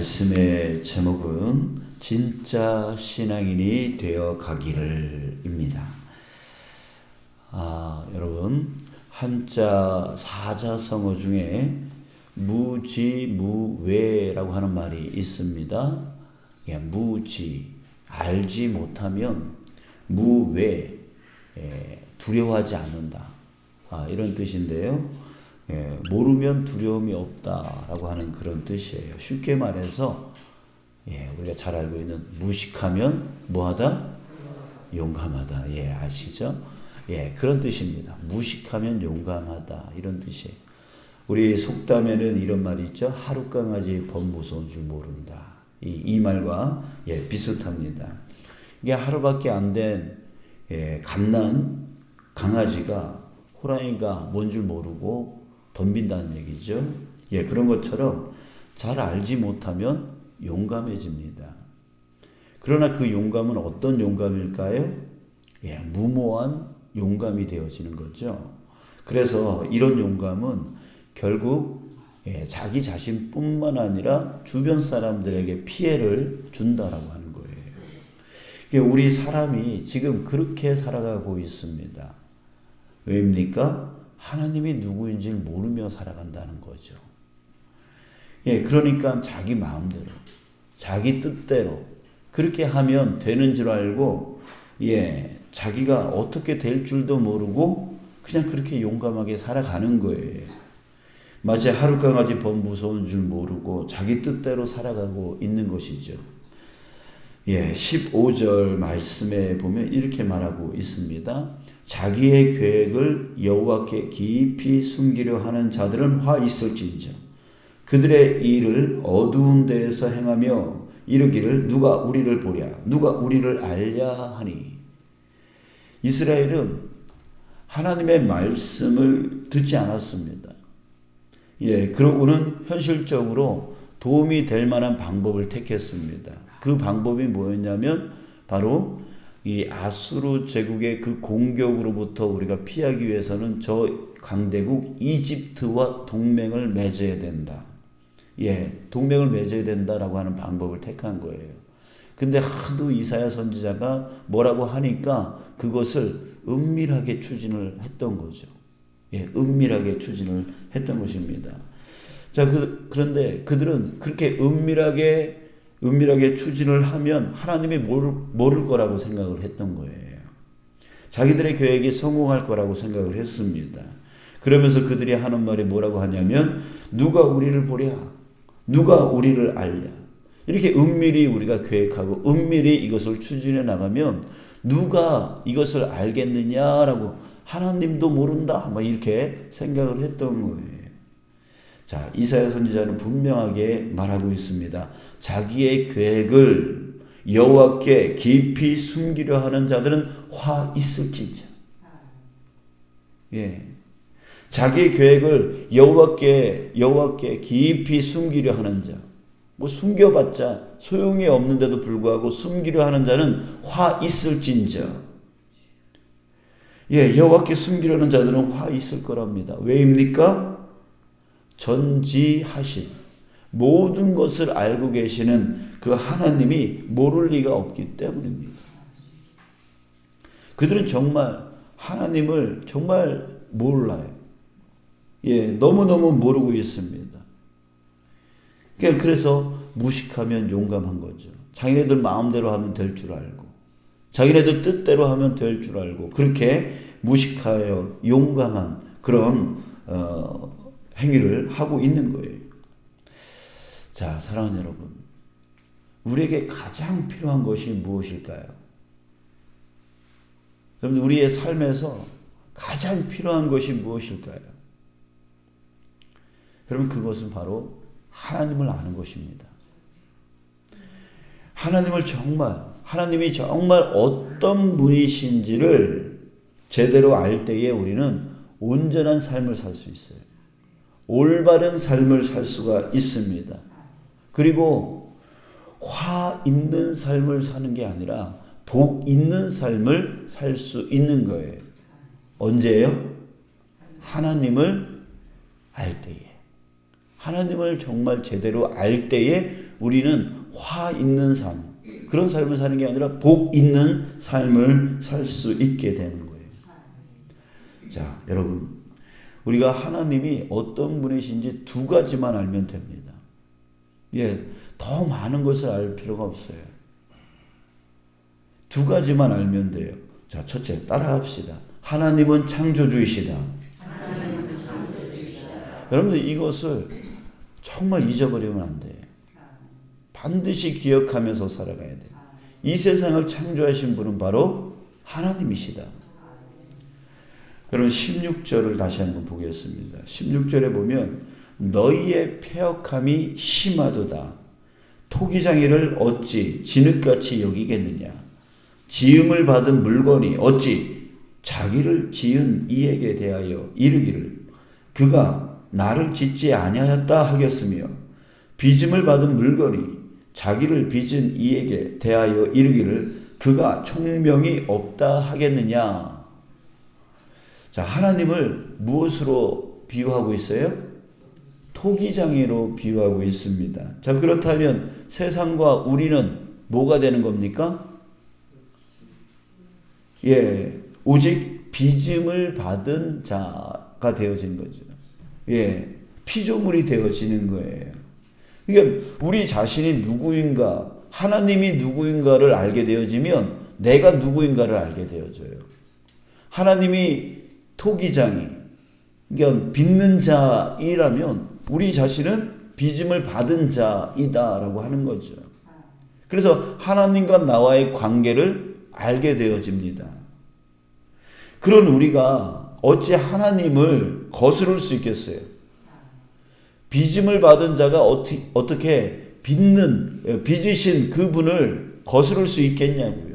말씀의 제목은 진짜 신앙인이 되어 가기를입니다. 여러분, 한자 사자성어 중에 무지무외라고 하는 말이 있습니다. 무지, 알지 못하면, 무외, 두려워하지 않는다, 이런 뜻인데요. 모르면 두려움이 없다라고 하는 그런 뜻이에요. 쉽게 말해서 우리가 잘 알고 있는 무식하면 뭐하다? 용감하다. 아시죠? 그런 뜻입니다. 무식하면 용감하다, 이런 뜻이에요. 우리 속담에는 이런 말이 있죠. 하룻강아지 범 무서운 줄 모른다. 이 말과 비슷합니다. 이게 하루밖에 안 된 갓난 강아지가, 호랑이가 뭔 줄 모르고 덤빈다는 얘기죠. 그런 것처럼 잘 알지 못하면 용감해집니다. 그러나 그 용감은 어떤 용감일까요? 무모한 용감이 되어지는 거죠. 그래서 이런 용감은 결국 자기 자신뿐만 아니라 주변 사람들에게 피해를 준다라고 하는 거예요. 우리 사람이 지금 그렇게 살아가고 있습니다. 왜입니까? 하나님이 누구인지를 모르며 살아간다는 거죠. 그러니까 자기 마음대로, 자기 뜻대로 그렇게 하면 되는 줄 알고, 자기가 어떻게 될 줄도 모르고 그냥 그렇게 용감하게 살아가는 거예요. 마치 하룻강아지 범 무서운 줄 모르고 자기 뜻대로 살아가고 있는 것이죠. 15절 말씀에 보면 이렇게 말하고 있습니다. 자기의 계획을 여호와께 깊이 숨기려 하는 자들은 화 있을진저 그들의 일을 어두운 데에서 행하며 이르기를 누가 우리를 보랴 누가 우리를 알랴 하니. 이스라엘은 하나님의 말씀을 듣지 않았습니다. 그러고는 현실적으로 도움이 될 만한 방법을 택했습니다. 그 방법이 뭐였냐면 바로 이 아수르 제국의 그 공격으로부터 우리가 피하기 위해서는 저 강대국 이집트와 동맹을 맺어야 된다. 동맹을 맺어야 된다라고 하는 방법을 택한 거예요. 근데 하도 이사야 선지자가 뭐라고 하니까 그것을 은밀하게 추진을 했던 거죠. 은밀하게 추진을 했던 것입니다. 그런데 그들은 그렇게 은밀하게 추진을 하면 하나님이 모를 거라고 생각을 했던 거예요. 자기들의 계획이 성공할 거라고 생각을 했습니다. 그러면서 그들이 하는 말이 뭐라고 하냐면 누가 우리를 보랴, 누가 우리를 알랴. 이렇게 은밀히 우리가 계획하고 은밀히 이것을 추진해 나가면 누가 이것을 알겠느냐라고, 하나님도 모른다, 이렇게 생각을 했던 거예요. 이사야 선지자는 분명하게 말하고 있습니다. 자기의 계획을 여호와께 깊이 숨기려 하는 자들은 화 있을진저. 자기의 계획을 여호와께 깊이 숨기려 하는 자, 숨겨봤자 소용이 없는데도 불구하고 숨기려 하는 자는 화 있을진저. 여호와께 숨기려는 자들은 화 있을 거랍니다. 왜입니까? 전지하신 모든 것을 알고 계시는 그 하나님이 모를 리가 없기 때문입니다. 그들은 정말 하나님을 정말 몰라요. 너무너무 모르고 있습니다. 그래서 무식하면 용감한 거죠. 자기네들 마음대로 하면 될 줄 알고, 자기네들 뜻대로 하면 될 줄 알고, 그렇게 무식하여 용감한 그런 행위를 하고 있는 거예요. 사랑하는 여러분, 우리에게 가장 필요한 것이 무엇일까요? 여러분, 우리의 삶에서 가장 필요한 것이 무엇일까요? 여러분, 그것은 바로 하나님을 아는 것입니다. 하나님이 정말 어떤 분이신지를 제대로 알 때에 우리는 온전한 삶을 살 수 있어요. 올바른 삶을 살 수가 있습니다. 그리고 화 있는 삶을 사는 게 아니라 복 있는 삶을 살 수 있는 거예요. 언제예요? 하나님을 알 때에. 하나님을 정말 제대로 알 때에 우리는 화 있는 삶, 그런 삶을 사는 게 아니라 복 있는 삶을 살 수 있게 되는 거예요. 자, 여러분, 우리가 하나님이 어떤 분이신지 두 가지만 알면 됩니다. 예, 더 많은 것을 알 필요가 없어요. 두 가지만 알면 돼요. 자, 첫째, 따라합시다. 하나님은 창조주이시다. 여러분들 이것을 정말 잊어버리면 안 돼요. 반드시 기억하면서 살아가야 돼요. 이 세상을 창조하신 분은 바로 하나님이시다. 여러분 16절을 다시 한번 보겠습니다. 16절에 보면 너희의 패역함이 심하도다. 토기장이를 어찌 진흙같이 여기겠느냐. 지음을 받은 물건이 어찌 자기를 지은 이에게 대하여 이르기를 그가 나를 짓지 아니하였다 하겠으며 빚음을 받은 물건이 자기를 빚은 이에게 대하여 이르기를 그가 총명이 없다 하겠느냐. 자, 하나님을 무엇으로 비유하고 있어요? 토기장이로 비유하고 있습니다. 자, 그렇다면 세상과 우리는 뭐가 되는 겁니까? 예, 오직 빚음을 받은 자가 되어진 거죠. 예, 피조물이 되어지는 거예요. 그러니까 우리 자신이 누구인가, 하나님이 누구인가를 알게 되어지면 내가 누구인가를 알게 되어져요. 하나님이 토기장이, 그러니까 빚는 자이라면 우리 자신은 빚음을 받은 자이다라고 하는 거죠. 그래서 하나님과 나와의 관계를 알게 되어집니다. 그런 우리가 어찌 하나님을 거스를 수 있겠어요? 빚음을 받은 자가 어떻게 빚으신 그분을 거스를 수 있겠냐고요.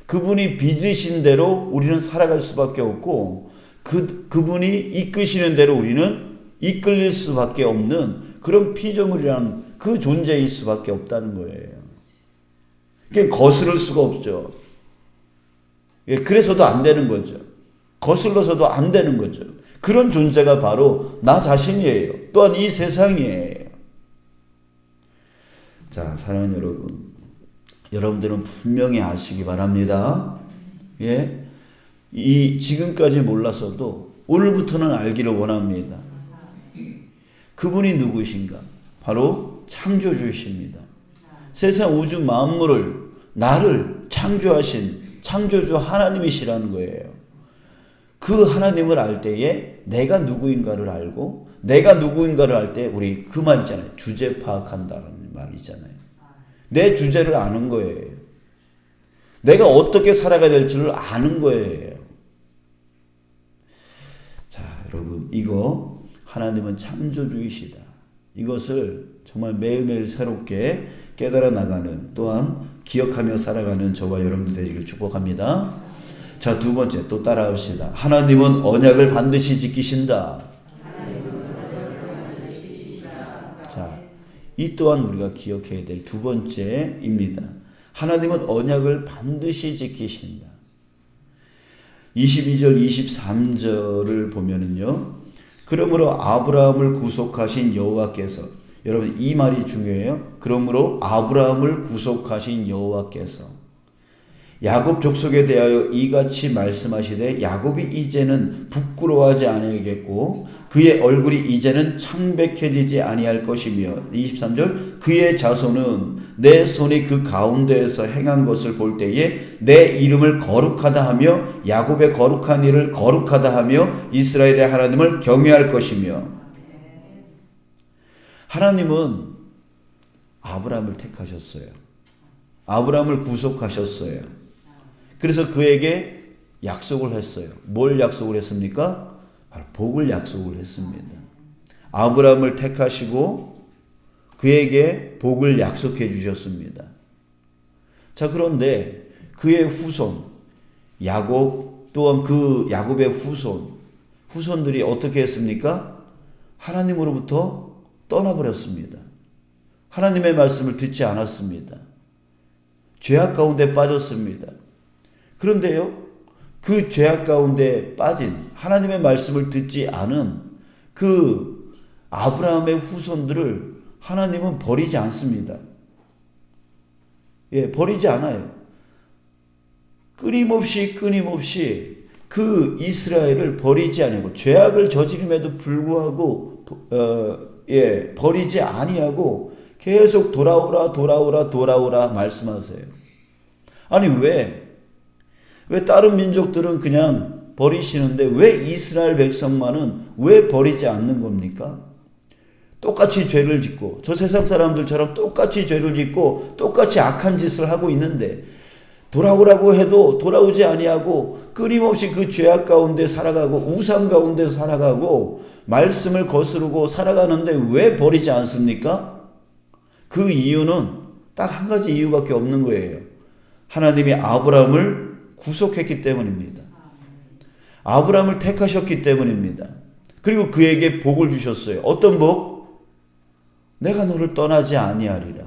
그분이 빚으신 대로 우리는 살아갈 수밖에 없고 그분이 이끄시는 대로 우리는 이끌릴 수밖에 없는 그런 피조물이라는 그 존재일 수밖에 없다는 거예요. 그러니까 거스를 수가 없죠. 그래서도 안 되는 거죠. 거슬러서도 안 되는 거죠. 그런 존재가 바로 나 자신이에요. 또한 이 세상이에요. 자, 사랑하는 여러분, 여러분들은 분명히 아시기 바랍니다. 예, 지금까지 몰랐어도 오늘부터는 알기를 원합니다. 그분이 누구신가? 바로 창조주이십니다. 세상 우주 만물을 나를 창조하신 창조주 하나님이시라는 거예요. 그 하나님을 알 때에 내가 누구인가를 알고 내가 누구인가를 알 때 우리 그 말 있잖아요. 주제 파악한다는 말 있잖아요. 내 주제를 아는 거예요. 내가 어떻게 살아가야 될지를 아는 거예요. 자, 여러분, 이거 하나님은 창조주이시다. 이것을 정말 매일매일 새롭게 깨달아 나가는, 또한 기억하며 살아가는 저와 여러분들 되시길 축복합니다. 자, 두 번째 또 따라합시다. 하나님은 언약을 반드시 지키신다. 자, 이 또한 우리가 기억해야 될 두 번째입니다. 하나님은 언약을 반드시 지키신다. 22절 23절을 보면은요. 그러므로 아브라함을 구속하신 여호와께서, 여러분 이 말이 중요해요. 그러므로 아브라함을 구속하신 여호와께서 야곱 족속에 대하여 이같이 말씀하시되 야곱이 이제는 부끄러워하지 아니하겠고 그의 얼굴이 이제는 창백해지지 아니할 것이며 23절 그의 자손은 내 손이 그 가운데에서 행한 것을 볼 때에 내 이름을 거룩하다 하며 야곱의 거룩한 일을 거룩하다 하며 이스라엘의 하나님을 경외할 것이며. 하나님은 아브라함을 택하셨어요. 아브라함을 구속하셨어요. 그래서 그에게 약속을 했어요. 뭘 약속을 했습니까? 바로 복을 약속을 했습니다. 아브라함을 택하시고 그에게 복을 약속해 주셨습니다. 자, 그런데 그의 후손 야곱, 또한 그 야곱의 후손들이 어떻게 했습니까? 하나님으로부터 떠나버렸습니다. 하나님의 말씀을 듣지 않았습니다. 죄악 가운데 빠졌습니다. 그런데요, 그 죄악 가운데 빠진 하나님의 말씀을 듣지 않은 그 아브라함의 후손들을 하나님은 버리지 않습니다. 예, 버리지 않아요. 끊임없이 그 이스라엘을 버리지 아니하고 죄악을 저지름에도 불구하고 버리지 아니하고 계속 돌아오라 말씀하세요. 아니 왜 다른 민족들은 그냥 버리시는데 왜 이스라엘 백성만은 왜 버리지 않는 겁니까? 똑같이 죄를 짓고 저 세상 사람들처럼 똑같이 죄를 짓고 똑같이 악한 짓을 하고 있는데 돌아오라고 해도 돌아오지 아니하고 끊임없이 그 죄악 가운데 살아가고 우상 가운데 살아가고 말씀을 거스르고 살아가는데 왜 버리지 않습니까? 그 이유는 딱 한 가지 이유밖에 없는 거예요. 하나님이 아브라함을 구속했기 때문입니다. 아브라함을 택하셨기 때문입니다. 그리고 그에게 복을 주셨어요. 어떤 복? 내가 너를 떠나지 아니하리라.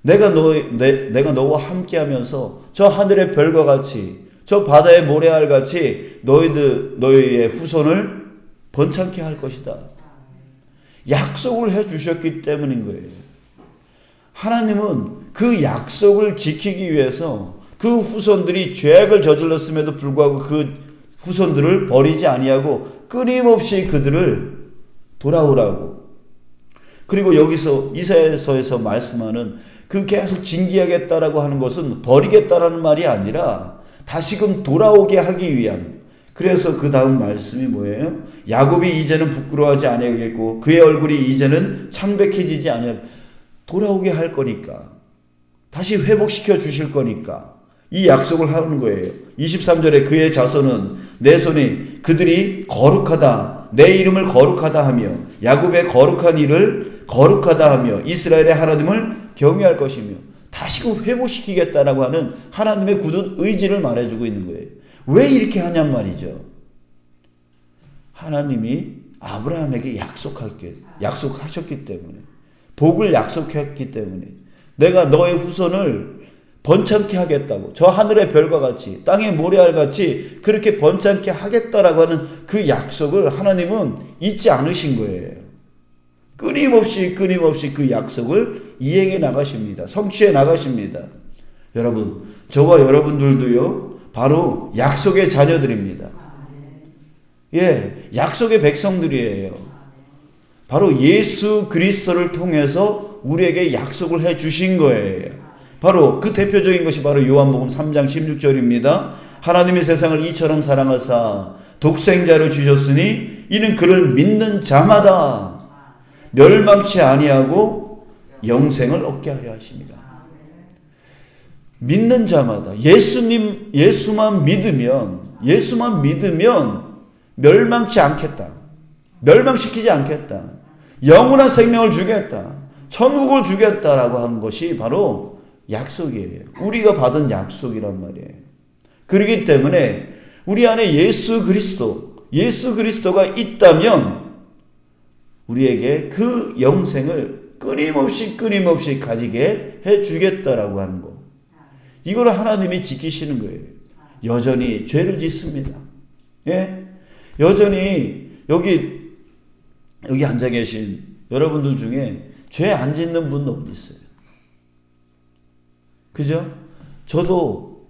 내가 너와 함께하면서 저 하늘의 별과 같이 저 바다의 모래알 같이 너희의 후손을 번창케 할 것이다. 약속을 해 주셨기 때문인 거예요. 하나님은 그 약속을 지키기 위해서 그 후손들이 죄악을 저질렀음에도 불구하고 그 후손들을 버리지 아니하고 끊임없이 그들을 돌아오라고. 그리고 여기서 이사야서에서 말씀하는 그 계속 징계하겠다라고 하는 것은 버리겠다라는 말이 아니라 다시금 돌아오게 하기 위한. 그래서 그 다음 말씀이 뭐예요? 야곱이 이제는 부끄러워하지 아니하겠고 그의 얼굴이 이제는 창백해지지 아니하. 돌아오게 할 거니까, 다시 회복시켜 주실 거니까 이 약속을 하는 거예요. 23절에 그의 자손은 내 손이 그들이 거룩하다, 내 이름을 거룩하다 하며 야곱의 거룩한 일을 거룩하다 하며 이스라엘의 하나님을 경외할 것이며 다시금 회복시키겠다라고 하는 하나님의 굳은 의지를 말해주고 있는 거예요. 왜 이렇게 하냔 말이죠. 하나님이 아브라함에게 약속하셨기 때문에, 복을 약속했기 때문에, 내가 너의 후손을 번창케 하겠다고, 저 하늘의 별과 같이 땅의 모래알 같이 그렇게 번창케 하겠다라고 하는 그 약속을 하나님은 잊지 않으신 거예요. 끊임없이 그 약속을 이행해 나가십니다. 성취해 나가십니다. 여러분, 저와 여러분들도요, 바로 약속의 자녀들입니다. 예, 약속의 백성들이에요. 바로 예수 그리스도를 통해서 우리에게 약속을 해 주신 거예요. 바로 그 대표적인 것이 바로 요한복음 3장 16절입니다. 하나님이 세상을 이처럼 사랑하사 독생자를 주셨으니 이는 그를 믿는 자마다 멸망치 아니하고 영생을 얻게 하려 하십니다. 믿는 자마다, 예수만 믿으면 멸망치 않겠다, 멸망시키지 않겠다, 영원한 생명을 주겠다, 천국을 주겠다라고 한 것이 바로 약속이에요. 우리가 받은 약속이란 말이에요. 그렇기 때문에 우리 안에 예수 그리스도가 있다면 우리에게 그 영생을 끊임없이 가지게 해 주겠다라고 하는 거. 이걸 하나님이 지키시는 거예요. 여전히 죄를 짓습니다. 예? 여전히 여기 앉아 계신 여러분들 중에 죄 안 짓는 분은 어디 있어요? 그죠? 저도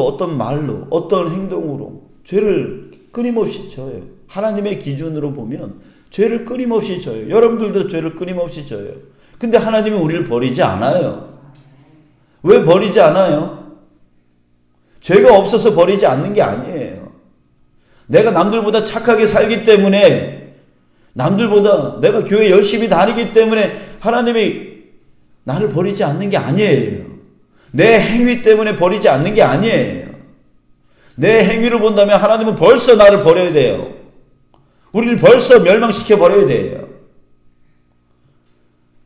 어떤 말로, 어떤 행동으로 죄를 끊임없이 져요. 하나님의 기준으로 보면 죄를 끊임없이 져요. 여러분들도 죄를 끊임없이 져요. 근데 하나님은 우리를 버리지 않아요. 왜 버리지 않아요? 죄가 없어서 버리지 않는 게 아니에요. 내가 남들보다 착하게 살기 때문에, 남들보다 내가 교회 열심히 다니기 때문에 하나님이 나를 버리지 않는 게 아니에요. 내 행위 때문에 버리지 않는 게 아니에요. 내 행위를 본다면 하나님은 벌써 나를 버려야 돼요. 우리를 벌써 멸망시켜 버려야 돼요.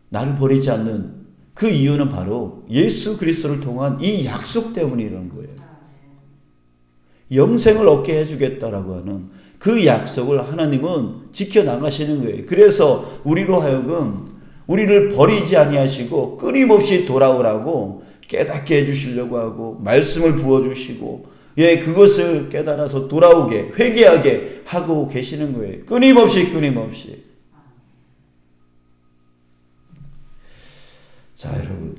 나를 버리지 않는 그 이유는 바로 예수 그리스도를 통한 이 약속 때문이라는 거예요. 영생을 얻게 해주겠다라고 하는 그 약속을 하나님은 지켜나가시는 거예요. 그래서 우리로 하여금 우리를 버리지 아니하시고 끊임없이 돌아오라고 깨닫게 해주시려고 하고 말씀을 부어주시고, 예, 그것을 깨달아서 돌아오게, 회개하게 하고 계시는 거예요. 끊임없이. 자, 여러분,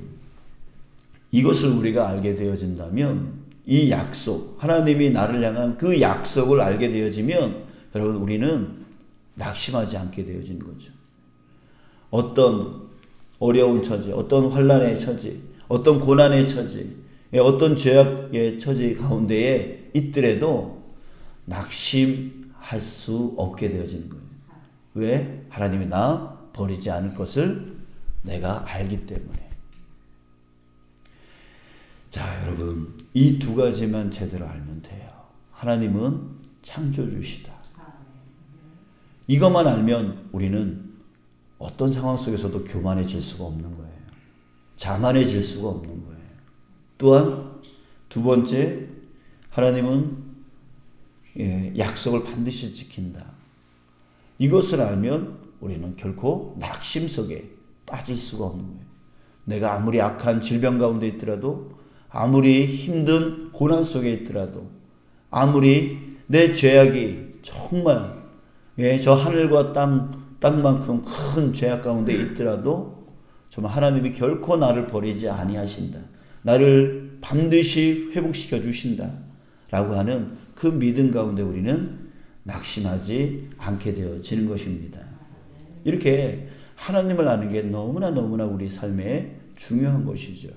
이것을 우리가 알게 되어진다면, 이 약속, 하나님이 나를 향한 그 약속을 알게 되어지면 여러분, 우리는 낙심하지 않게 되어지는 거죠. 어떤 어려운 처지, 어떤 환난의 처지, 어떤 고난의 처지, 어떤 죄악의 처지 가운데에 있더라도 낙심할 수 없게 되어지는 거예요. 왜? 하나님이 나 버리지 않을 것을 내가 알기 때문에. 자, 여러분, 이 두 가지만 제대로 알면 돼요. 하나님은 창조주시다. 이것만 알면 우리는 어떤 상황 속에서도 교만해질 수가 없는 거예요. 자만해질 수가 없는 거예요. 또한 두 번째, 하나님은 약속을 반드시 지킨다. 이것을 알면 우리는 결코 낙심 속에 빠질 수가 없는 거예요. 내가 아무리 악한 질병 가운데 있더라도, 아무리 힘든 고난 속에 있더라도, 아무리 내 죄악이 정말 저 하늘과 땅만큼 큰 죄악 가운데 있더라도 정말 하나님이 결코 나를 버리지 아니하신다. 나를 반드시 회복시켜 주신다. 라고 하는 그 믿음 가운데 우리는 낙심하지 않게 되어지는 것입니다. 이렇게 하나님을 아는 게 너무나 우리 삶에 중요한 것이죠.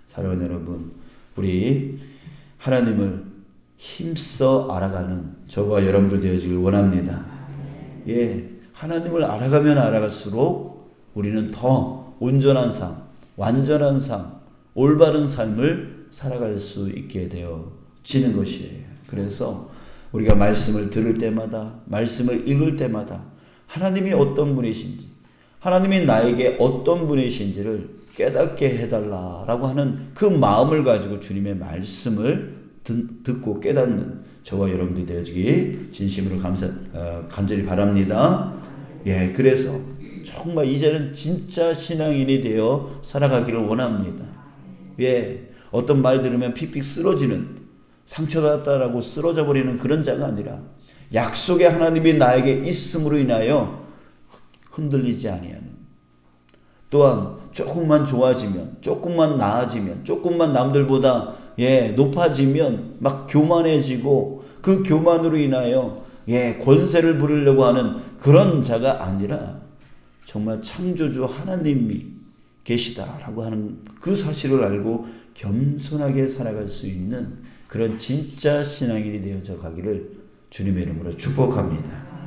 사랑하는 여러분, 우리 하나님을 힘써 알아가는 저와 여러분들 되어지길 원합니다. 하나님을 알아가면 알아갈수록 우리는 더 온전한 삶, 완전한 삶, 올바른 삶을 살아갈 수 있게 되어지는 것이에요. 그래서 우리가 말씀을 들을 때마다, 말씀을 읽을 때마다 하나님이 어떤 분이신지, 하나님이 나에게 어떤 분이신지를 깨닫게 해달라라고 하는 그 마음을 가지고 주님의 말씀을 듣고 깨닫는 저와 여러분들이 되어지기 진심으로 간절히 바랍니다. 그래서 정말 이제는 진짜 신앙인이 되어 살아가기를 원합니다. 어떤 말 들으면 픽픽 쓰러지는, 상처받았다라고 쓰러져 버리는 그런 자가 아니라 약속의 하나님이 나에게 있음으로 인하여 흔들리지 아니하는, 또한 조금만 좋아지면, 조금만 나아지면, 조금만 남들보다 높아지면 막 교만해지고 그 교만으로 인하여 권세를 부리려고 하는 그런 자가 아니라 정말 창조주 하나님이 계시다라고 하는 그 사실을 알고 겸손하게 살아갈 수 있는 그런 진짜 신앙인이 되어져 가기를 주님의 이름으로 축복합니다.